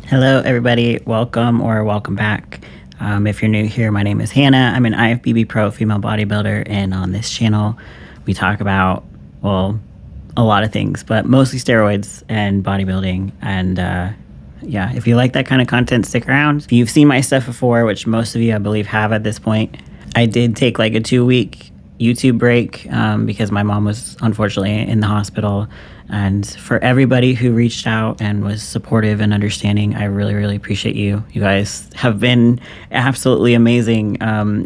Hello, everybody. Welcome or welcome back. If you're new here, my name is Hannah. I'm an IFBB pro female bodybuilder, and on this channel, we talk about, well, a lot of things, but mostly steroids and bodybuilding. And yeah, if you like that kind of content, stick around. If you've seen my stuff before, which most of you, I believe, have at this point, I did take like a 2-week YouTube break because my mom was unfortunately in the hospital. And for everybody who reached out and was supportive and understanding, I really, really appreciate you. You guys have been absolutely amazing.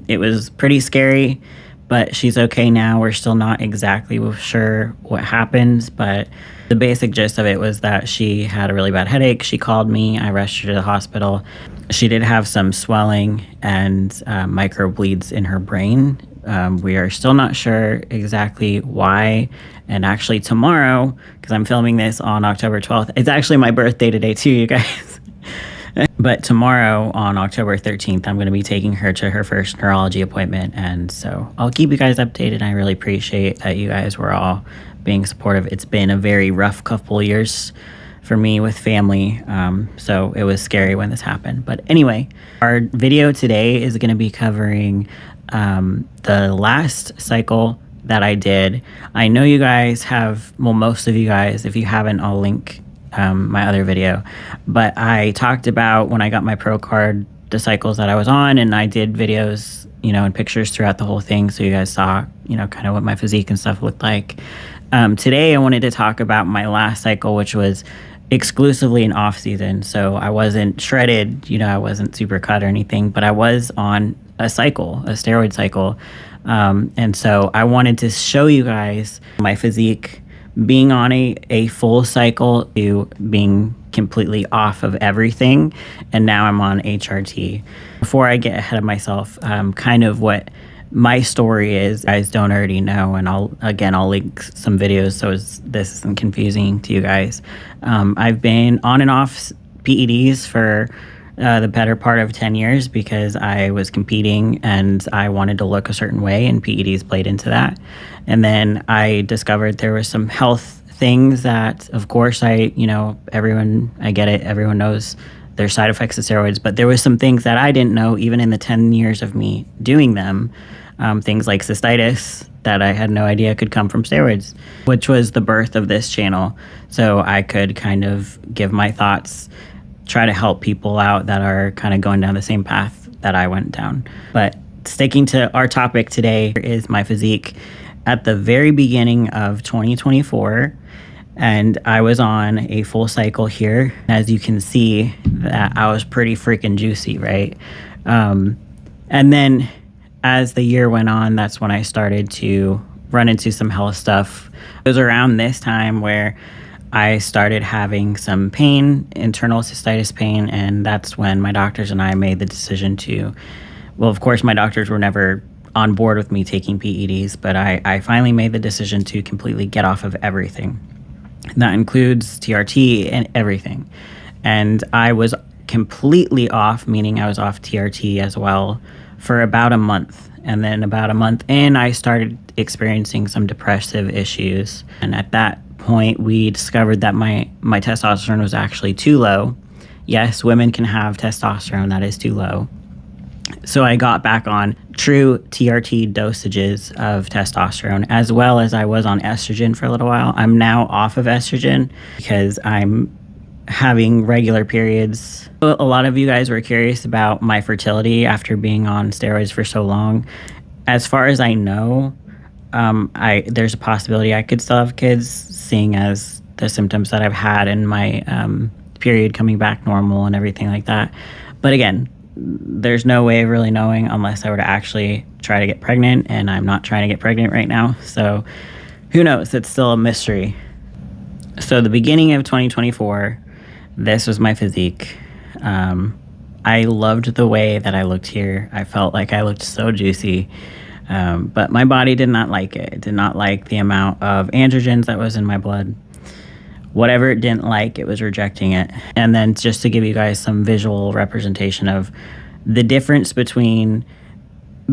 It was pretty scary, but she's okay now. We're still not exactly sure what happened, but the basic gist of it was that she had a really bad headache. She called me. I rushed her to the hospital. She did have some swelling and micro bleeds in her brain. We are still not sure exactly why. And actually tomorrow, because I'm filming this on October 12th, it's actually my birthday today too, you guys. But tomorrow on October 13th, I'm going to be taking her to her first neurology appointment. And so I'll keep you guys updated. I really appreciate that you guys were all being supportive. It's been a very rough couple of years for me with family. So it was scary when this happened. But anyway, our video today is going to be covering the last cycle that I did. I know you guys have, well, most of you guys, if you haven't, I'll link my other video, but I talked about when I got my pro card, the cycles that I was on, and I did videos, and pictures throughout the whole thing, so you guys saw, kind of what my physique and stuff looked like. Today I wanted to talk about my last cycle, which was exclusively an off season. So I wasn't shredded, I wasn't super cut or anything, but I was on a cycle, a steroid cycle. And so I wanted to show you guys my physique being on a full cycle to being completely off of everything. And now I'm on HRT. Before I get ahead of myself, kind of what my story is, you guys don't already know, and I'll link some videos so this isn't confusing to you guys. I've been on and off PEDs for the better part of 10 years because I was competing and I wanted to look a certain way, and PEDs played into that. And then I discovered there were some health things that, of course, I get it, everyone knows there's side effects of steroids, but there was some things that I didn't know even in the 10 years of me doing them. Things like cystitis that I had no idea could come from steroids, which was the birth of this channel. So I could kind of give my thoughts, try to help people out that are kind of going down the same path that I went down. But sticking to our topic today is my physique at the very beginning of 2024. And I was on a full cycle here. As you can see, that I was pretty freaking juicy, right? And then as the year went on, that's when I started to run into some health stuff. It was around this time where I started having some pain, internal cystitis pain, and that's when my doctors and I made the decision to, well, of course, my doctors were never on board with me taking PEDs, but I finally made the decision to completely get off of everything. That includes TRT and everything. And I was completely off, meaning I was off TRT as well, for about a month. And then about a month in, I started experiencing some depressive issues. And at that point, we discovered that my testosterone was actually too low. Yes, women can have testosterone that is too low. So I got back on true TRT dosages of testosterone, as well as I was on estrogen for a little while. I'm now off of estrogen because I'm having regular periods. A lot of you guys were curious about my fertility after being on steroids for so long. As far as I know, there's a possibility I could still have kids, seeing as the symptoms that I've had in my period coming back normal and everything like that. But again, there's no way of really knowing unless I were to actually try to get pregnant, and I'm not trying to get pregnant right now. So who knows? It's still a mystery. So the beginning of 2024, this was my physique. I loved the way that I looked here. I felt like I looked so juicy. But my body did not like it. It did not like the amount of androgens that was in my blood. Whatever it didn't like, it was rejecting it. And then just to give you guys some visual representation of the difference between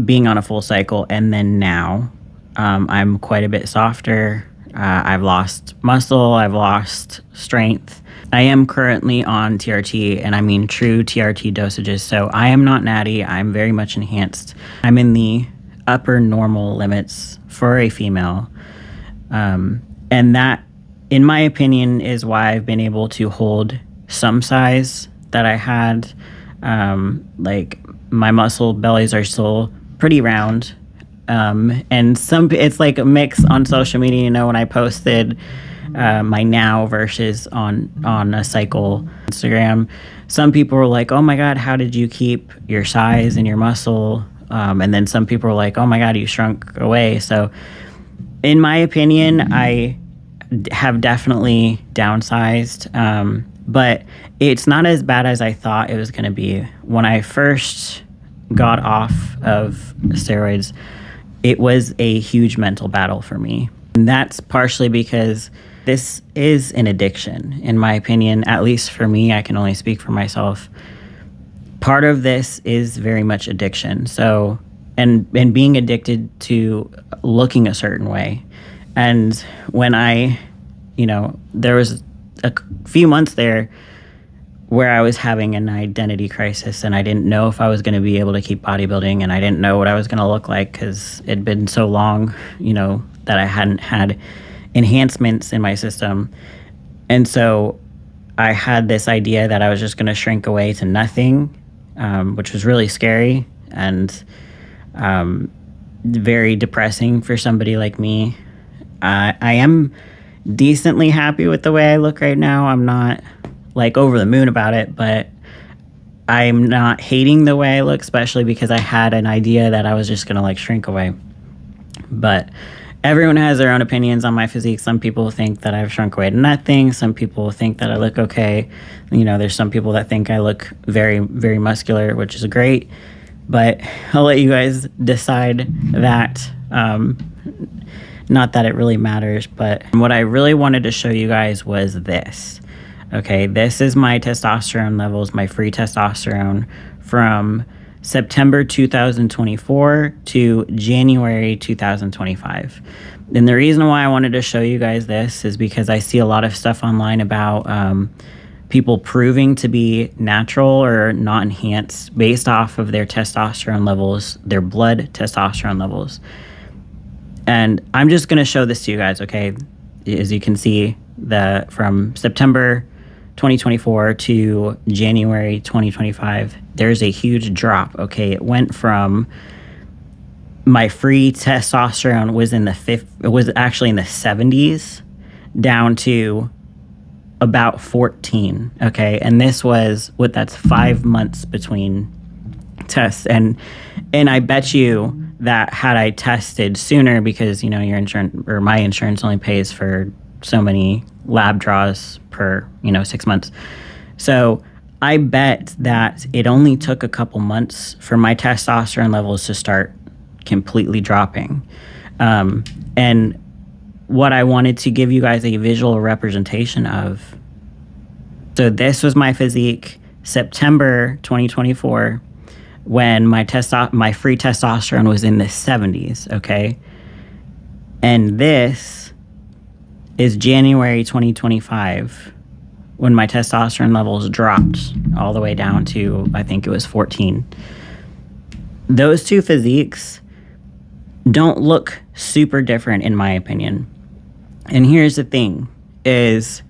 being on a full cycle and then now, I'm quite a bit softer. I've lost muscle, I've lost strength. I am currently on TRT, and I mean true TRT dosages. So I am not natty, I'm very much enhanced. I'm in the upper normal limits for a female. And that, in my opinion, is why I've been able to hold some size that I had. Like my muscle bellies are still pretty round. And it's like a mix on social media, you know, when I posted my now versus on a cycle Instagram, some people were like, oh my God, how did you keep your size and your muscle? And then some people were like, oh my God, you shrunk away. So in my opinion, I have definitely downsized, but it's not as bad as I thought it was going to be. When I first got off of steroids, it was a huge mental battle for me. And that's partially because this is an addiction, in my opinion, at least for me. I can only speak for myself. Part of this is very much addiction. So, and being addicted to looking a certain way. And when there was a few months there where I was having an identity crisis, and I didn't know if I was going to be able to keep bodybuilding, and I didn't know what I was going to look like because it'd been so long, that I hadn't had enhancements in my system. And so I had this idea that I was just going to shrink away to nothing, which was really scary and very depressing for somebody like me. I am decently happy with the way I look right now. I'm not like over the moon about it, but I'm not hating the way I look, especially because I had an idea that I was just going to like shrink away. But everyone has their own opinions on my physique. Some people think that I've shrunk away to nothing. Some people think that I look okay. There's some people that think I look very, very muscular, which is great. But I'll let you guys decide that. Not that it really matters, but what I really wanted to show you guys was this. Okay, this is my testosterone levels, my free testosterone from September 2024 to January 2025. And the reason why I wanted to show you guys this is because I see a lot of stuff online about people proving to be natural or not enhanced based off of their testosterone levels, their blood testosterone levels. And I'm just going to show this to you guys, okay? As you can see, from September 2024 to January 2025, there's a huge drop, okay? It went from my free testosterone was actually in the 70s down to about 14, okay? And this was that's 5 months between tests. And I bet you that had I tested sooner, because your insurance or my insurance only pays for so many lab draws per 6 months, so I bet that it only took a couple months for my testosterone levels to start completely dropping. And what I wanted to give you guys a visual representation of, so this was my physique September 2024 when my free testosterone was in the 70s, okay? And this is January 2025 when my testosterone levels dropped all the way down to, I think it was 14. Those two physiques don't look super different in my opinion. And here's the thing, is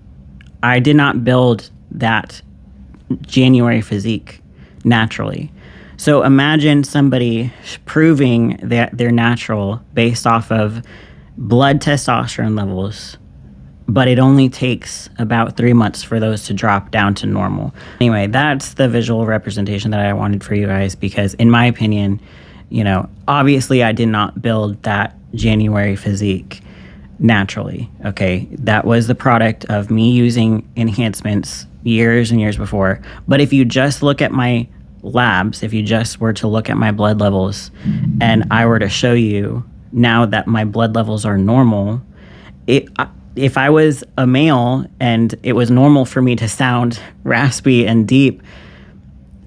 I did not build that January physique naturally. So imagine somebody proving that they're natural based off of blood testosterone levels, but it only takes about 3 months for those to drop down to normal. Anyway, that's the visual representation that I wanted for you guys, because in my opinion, obviously I did not build that January physique naturally, okay? That was the product of me using enhancements years and years before. But if you just look at my labs, if you just were to look at my blood levels and I were to show you now that my blood levels are normal, if I was a male and it was normal for me to sound raspy and deep,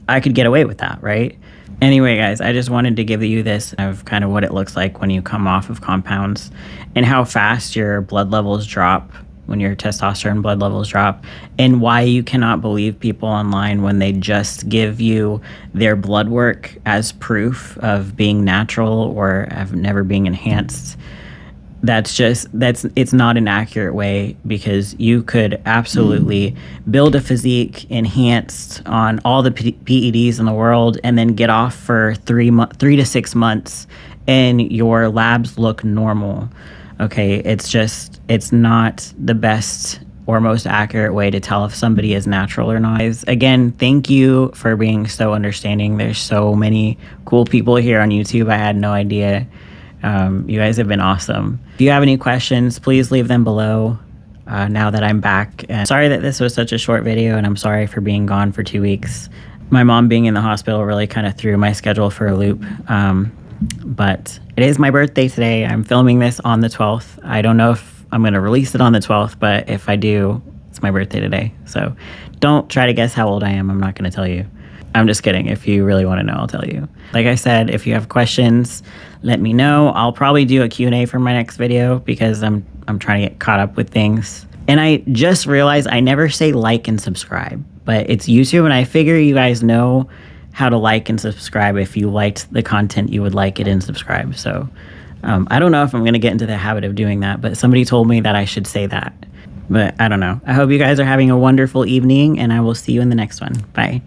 I could get away with that, right? Anyway, guys, I just wanted to give you this of kind of what it looks like when you come off of compounds and how fast your blood levels drop when your testosterone blood levels drop, and why you cannot believe people online when they just give you their blood work as proof of being natural or of never being enhanced. It's not an accurate way, because you could absolutely build a physique enhanced on all the PEDs in the world and then get off for 3 to 6 months and your labs look normal. Okay, it's not the best or most accurate way to tell if somebody is natural or not. Again, thank you for being so understanding. There's so many cool people here on YouTube. I had no idea. You guys have been awesome. If you have any questions, please leave them below now that I'm back. And sorry that this was such a short video, and I'm sorry for being gone for 2 weeks. My mom being in the hospital really kind of threw my schedule for a loop. But it is my birthday today. I'm filming this on the 12th. I don't know if I'm going to release it on the 12th, but if I do, it's my birthday today. So don't try to guess how old I am. I'm not going to tell you. I'm just kidding. If you really want to know, I'll tell you. Like I said, if you have questions, let me know. I'll probably do a Q&A for my next video, because I'm trying to get caught up with things. And I just realized I never say like and subscribe, but it's YouTube, and I figure you guys know how to like and subscribe. If you liked the content, you would like it and subscribe. So I don't know if I'm going to get into the habit of doing that, but somebody told me that I should say that. But I don't know. I hope you guys are having a wonderful evening, and I will see you in the next one. Bye.